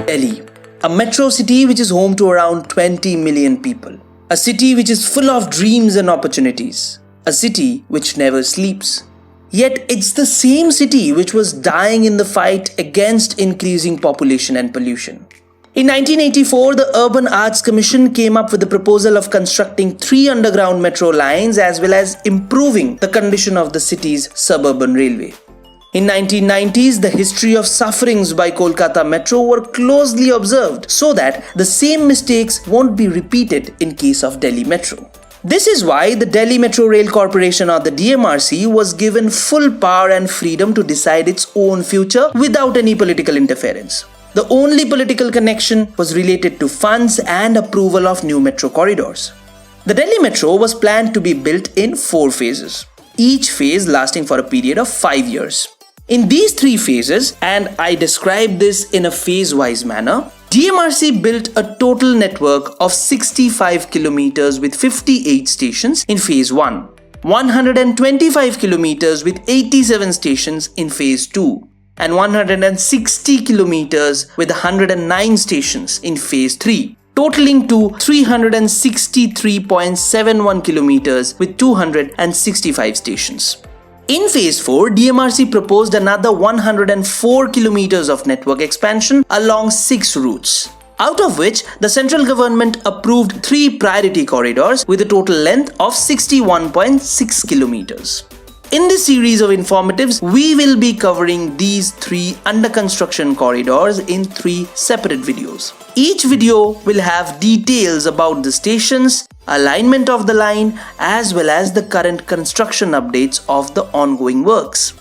Delhi, a metro city which is home to around 20 million people. A city which is full of dreams and opportunities. A city which never sleeps. Yet it's the same city which was dying in the fight against increasing population and pollution. In 1984, the Urban Arts Commission came up with the proposal of constructing 3 underground metro lines as well as improving the condition of the city's suburban railway. In 1990s, the history of sufferings by Kolkata Metro were closely observed so that the same mistakes won't be repeated in case of Delhi Metro. This is why the Delhi MetroRail Corporation or the DMRC was given full power and freedom to decide its own future without any political interference. The only political connection was related to funds and approval of new metro corridors. The Delhi Metro was planned to be built in 4 phases, each phase lasting for a period of 5 years. In these 3 phases, and I describe this in a phase-wise manner, DMRC built a total network of 65 kilometers with 58 stations in phase 1, 125 kilometers with 87 stations in phase 2, and 160 kilometers with 109 stations in phase 3, totaling to 363.71 kilometers with 265 stations. In phase 4, DMRC proposed another 104 kilometers of network expansion along 6 routes, out of which the central government approved 3 priority corridors with a total length of 61.6 kilometers. In this series of informatives, we will be covering these 3 under construction corridors in 3 separate videos. Each video will have details about the stations, alignment of the line, as well as the current construction updates of the ongoing works.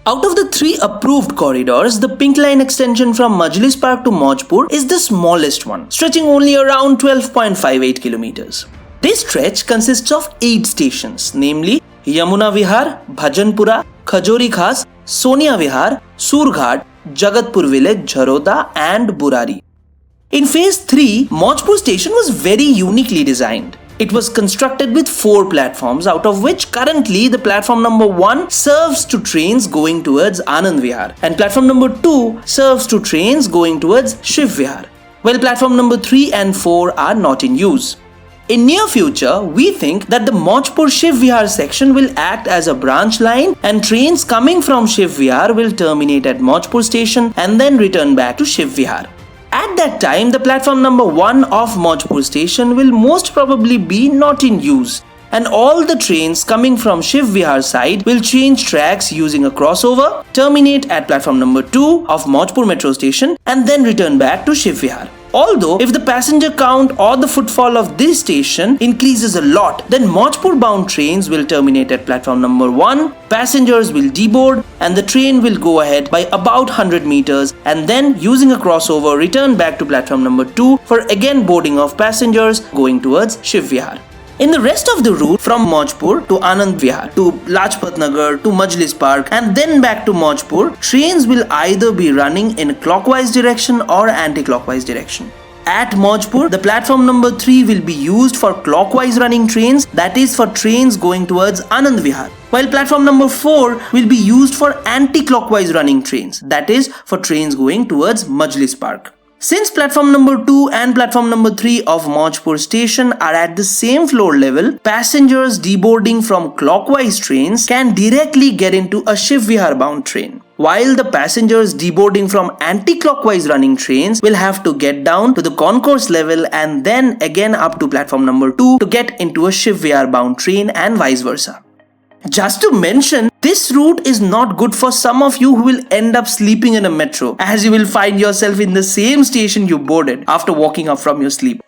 Out of the 3 approved corridors, the Pink Line extension from Majlis Park to Maujpur is the smallest one, stretching only around 12.58 kilometers. This stretch consists of 8 stations, namely Yamuna Vihar, Bhajanpura, Khajori Khas, Sonia Vihar, Surghat, Jagatpur Village, Jharoda and Burari. In phase 3, Maujpur station was very uniquely designed. It was constructed with 4 platforms, out of which currently the platform number 1 serves to trains going towards Anand Vihar and platform number 2 serves to trains going towards Shiv Vihar, while platform number 3 and 4 are not in use. In near future, we think that the Maujpur Shiv Vihar section will act as a branch line and trains coming from Shiv Vihar will terminate at Maujpur station and then return back to Shiv Vihar. At that time, the platform number 1 of Maujpur station will most probably be not in use, and all the trains coming from Shiv Vihar side will change tracks using a crossover, terminate at platform number 2 of Maujpur metro station and then return back to Shiv Vihar. Although, if the passenger count or the footfall of this station increases a lot, then Maujpur bound trains will terminate at platform number 1, passengers will deboard and the train will go ahead by about 100 meters and then using a crossover return back to platform number 2 for again boarding of passengers going towards Shiv Vihar. In the rest of the route from Maujpur to Anand Vihar, to Lajpat Nagar, to Majlis Park and then back to Maujpur, trains will either be running in clockwise direction or anti-clockwise direction. At Maujpur, the platform number 3 will be used for clockwise running trains, that is for trains going towards Anand Vihar, while platform number 4 will be used for anti-clockwise running trains, that is for trains going towards Majlis Park. Since platform number 2 and platform number 3 of Maujpur station are at the same floor level, passengers deboarding from clockwise trains can directly get into a Shiv Vihar bound train, while the passengers deboarding from anti-clockwise running trains will have to get down to the concourse level and then again up to platform number 2 to get into a Shiv Vihar bound train and vice versa. Just to mention, this route is not good for some of you who will end up sleeping in a metro, as you will find yourself in the same station you boarded after waking up from your sleep.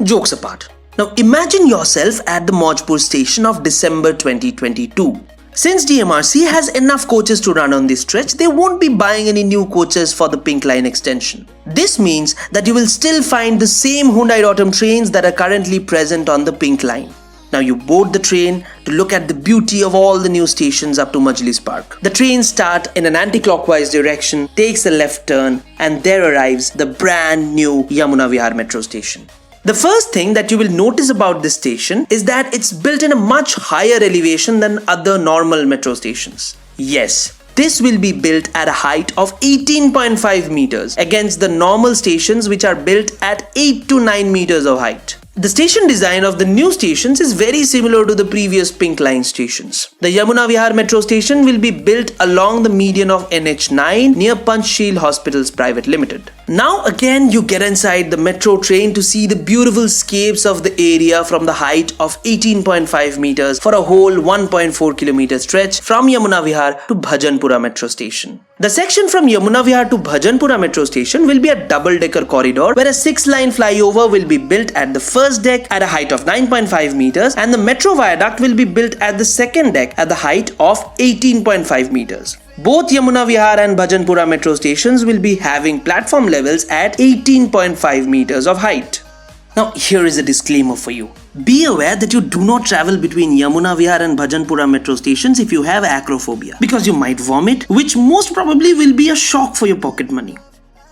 Jokes apart. Now imagine yourself at the Maujpur station of December 2022. Since DMRC has enough coaches to run on this stretch, they won't be buying any new coaches for the Pink Line extension. This means that you will still find the same Hyundai Rotem trains that are currently present on the Pink Line. Now you board the train to look at the beauty of all the new stations up to Majlis Park. The trains start in an anti-clockwise direction, takes a left turn, and there arrives the brand new Yamuna Vihar metro station. The first thing that you will notice about this station is that it's built in a much higher elevation than other normal metro stations. Yes, this will be built at a height of 18.5 meters against the normal stations which are built at 8 to 9 meters of height. The station design of the new stations is very similar to the previous Pink Line stations. The Yamuna Vihar metro station will be built along the median of NH9 near Panchsheel Hospitals Private Limited. Now again you get inside the metro train to see the beautiful scapes of the area from the height of 18.5 meters for a whole 1.4 kilometer stretch from Yamuna Vihar to Bhajanpura metro station. The section from Yamuna Vihar to Bhajanpura metro station will be a double-decker corridor where a 6-line flyover will be built at the first deck at a height of 9.5 meters and the metro viaduct will be built at the second deck at the height of 18.5 meters. Both Yamuna Vihar and Bhajanpura metro stations will be having platform levels at 18.5 meters of height. Now here is a disclaimer for you. Be aware that you do not travel between Yamuna Vihar and Bhajanpura metro stations if you have acrophobia, because you might vomit, which most probably will be a shock for your pocket money.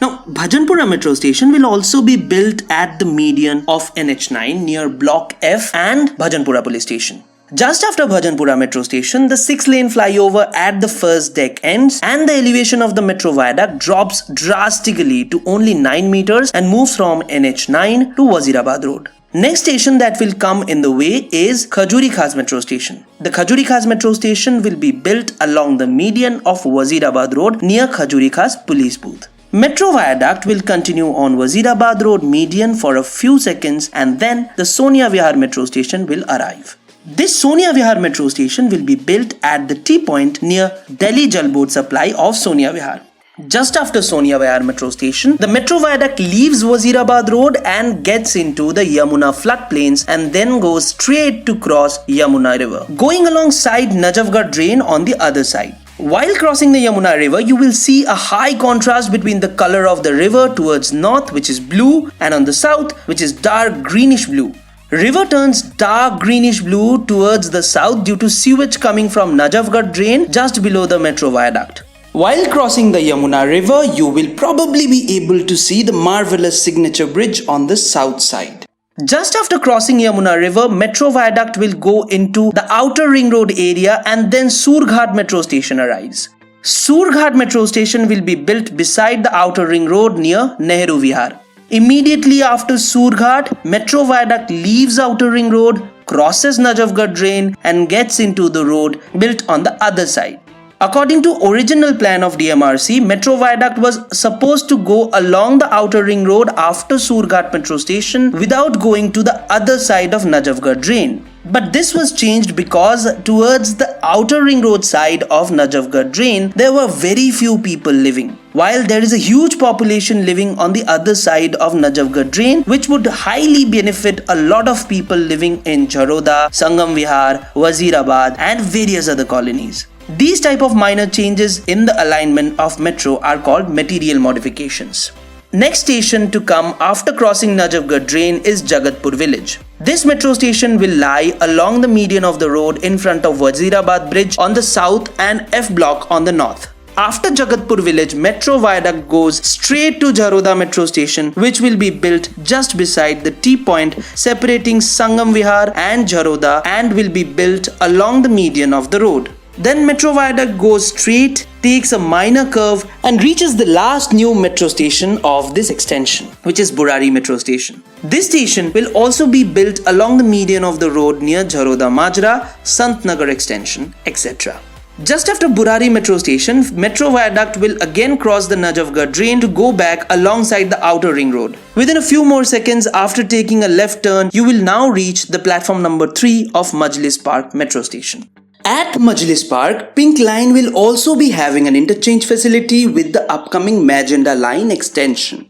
Now, Bhajanpura metro station will also be built at the median of NH9 near Block F and Bhajanpura police station. Just after Bhajanpura metro station, the 6-lane flyover at the first deck ends and the elevation of the metro viaduct drops drastically to only 9 meters and moves from NH9 to Wazirabad Road. Next station that will come in the way is Khajuri Khas metro station. The Khajuri Khas metro station will be built along the median of Wazirabad Road near Khajuri Khas police booth. Metro viaduct will continue on Wazirabad Road median for a few seconds and then the Sonia Vihar metro station will arrive. This Sonia Vihar metro station will be built at the T-point near Delhi Jal Board supply of Sonia Vihar. Just after Sonia Vihar metro station, the metro viaduct leaves Wazirabad Road and gets into the Yamuna floodplains and then goes straight to cross Yamuna River, going alongside Najafgarh drain on the other side. While crossing the Yamuna River, you will see a high contrast between the color of the river towards north, which is blue, and on the south, which is dark greenish blue. River turns dark greenish blue towards the south due to sewage coming from Najafgarh drain just below the metro viaduct. While crossing the Yamuna River, you will probably be able to see the marvelous signature bridge on the south side. Just after crossing Yamuna River, metro viaduct will go into the outer ring road area and then Surghat metro station arrives. Surghat metro station will be built beside the outer ring road near Nehru Vihar. Immediately after Surghat, metro viaduct leaves outer ring road, crosses Najafgarh drain and gets into the road built on the other side. According to original plan of DMRC, metro viaduct was supposed to go along the outer ring road after Surghat metro station without going to the other side of Najafgarh drain. But this was changed because towards the outer ring road side of Najafgarh drain, there were very few people living, while there is a huge population living on the other side of Najafgarh drain, which would highly benefit a lot of people living in Jaroda, Sangam Vihar, Wazirabad and various other colonies. These type of minor changes in the alignment of metro are called material modifications. Next station to come after crossing Najafgarh drain is Jagatpur village. This metro station will lie along the median of the road in front of Wazirabad bridge on the south and F block on the north. After Jagatpur village, metro viaduct goes straight to Jaroda metro station, which will be built just beside the T-point separating Sangam Vihar and Jaroda and will be built along the median of the road. Then metro viaduct goes straight, takes a minor curve and reaches the last new metro station of this extension, which is Burari metro station. This station will also be built along the median of the road near Jaroda Majra, Santnagar extension, etc. Just after Burari metro station, metro viaduct will again cross the Najafgarh drain to go back alongside the outer ring road. Within a few more seconds after taking a left turn, you will now reach the platform number 3 of Majlis Park metro station. At Majlis Park, Pink Line will also be having an interchange facility with the upcoming Magenta Line extension.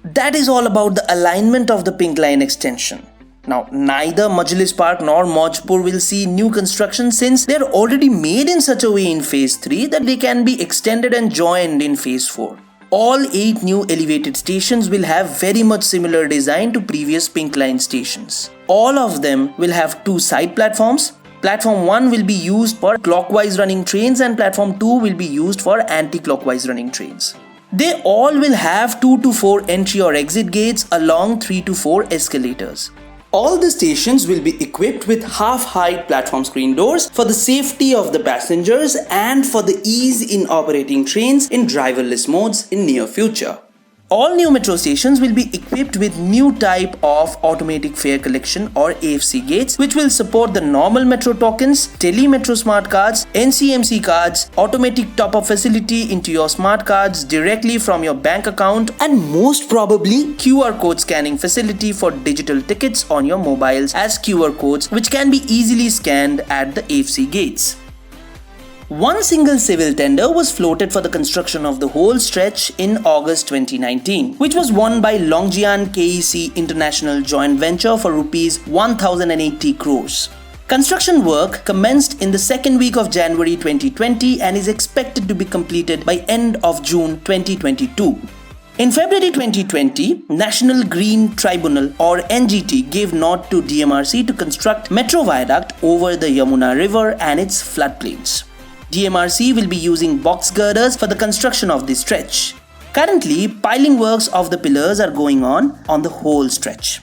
That is all about the alignment of the Pink Line extension. Now, neither Majlis Park nor Maujpur will see new construction since they are already made in such a way in Phase 3 that they can be extended and joined in Phase 4. All 8 new elevated stations will have very much similar design to previous Pink Line stations. All of them will have 2 side platforms. Platform 1 will be used for clockwise running trains and platform 2 will be used for anti-clockwise running trains. They all will have 2 to 4 entry or exit gates along 3 to 4 escalators. All the stations will be equipped with half-height platform screen doors for the safety of the passengers and for the ease in operating trains in driverless modes in near future. All new metro stations will be equipped with new type of automatic fare collection or AFC gates, which will support the normal metro tokens, tele-metro smart cards, NCMC cards, automatic top-up facility into your smart cards directly from your bank account, and most probably QR code scanning facility for digital tickets on your mobiles as QR codes, which can be easily scanned at the AFC gates. One single civil tender was floated for the construction of the whole stretch in August 2019, which was won by Longjian KEC International Joint Venture for Rs 1080 crores. Construction work commenced in the second week of January 2020 and is expected to be completed by end of June 2022. In February 2020, National Green Tribunal or NGT gave nod to DMRC to construct metro viaduct over the Yamuna River and its floodplains. DMRC will be using box girders for the construction of this stretch. Currently, piling works of the pillars are going on the whole stretch.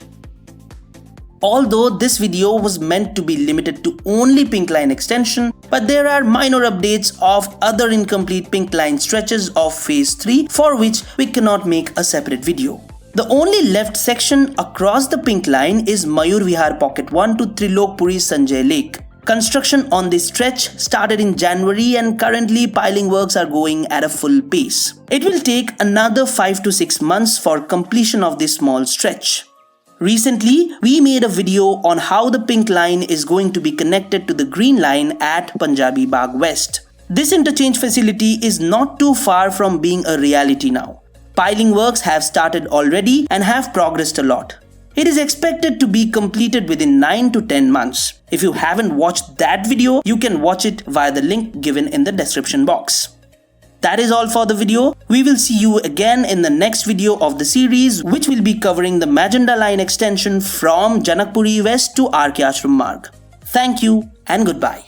Although this video was meant to be limited to only Pink Line extension, but there are minor updates of other incomplete Pink Line stretches of Phase 3 for which we cannot make a separate video. The only left section across the Pink Line is Mayur Vihar Pocket 1 to Trilokpuri Sanjay Lake. Construction on this stretch started in January and currently piling works are going at a full pace. It will take another 5 to 6 months for completion of this small stretch. Recently, we made a video on how the Pink Line is going to be connected to the Green Line at Punjabi Bagh West. This interchange facility is not too far from being a reality now. Piling works have started already and have progressed a lot. It is expected to be completed within 9 to 10 months. If you haven't watched that video, you can watch it via the link given in the description box. That is all for the video. We will see you again in the next video of the series, which will be covering the Magenta Line extension from Janakpuri West to RK Ashram Marg. Thank you and goodbye.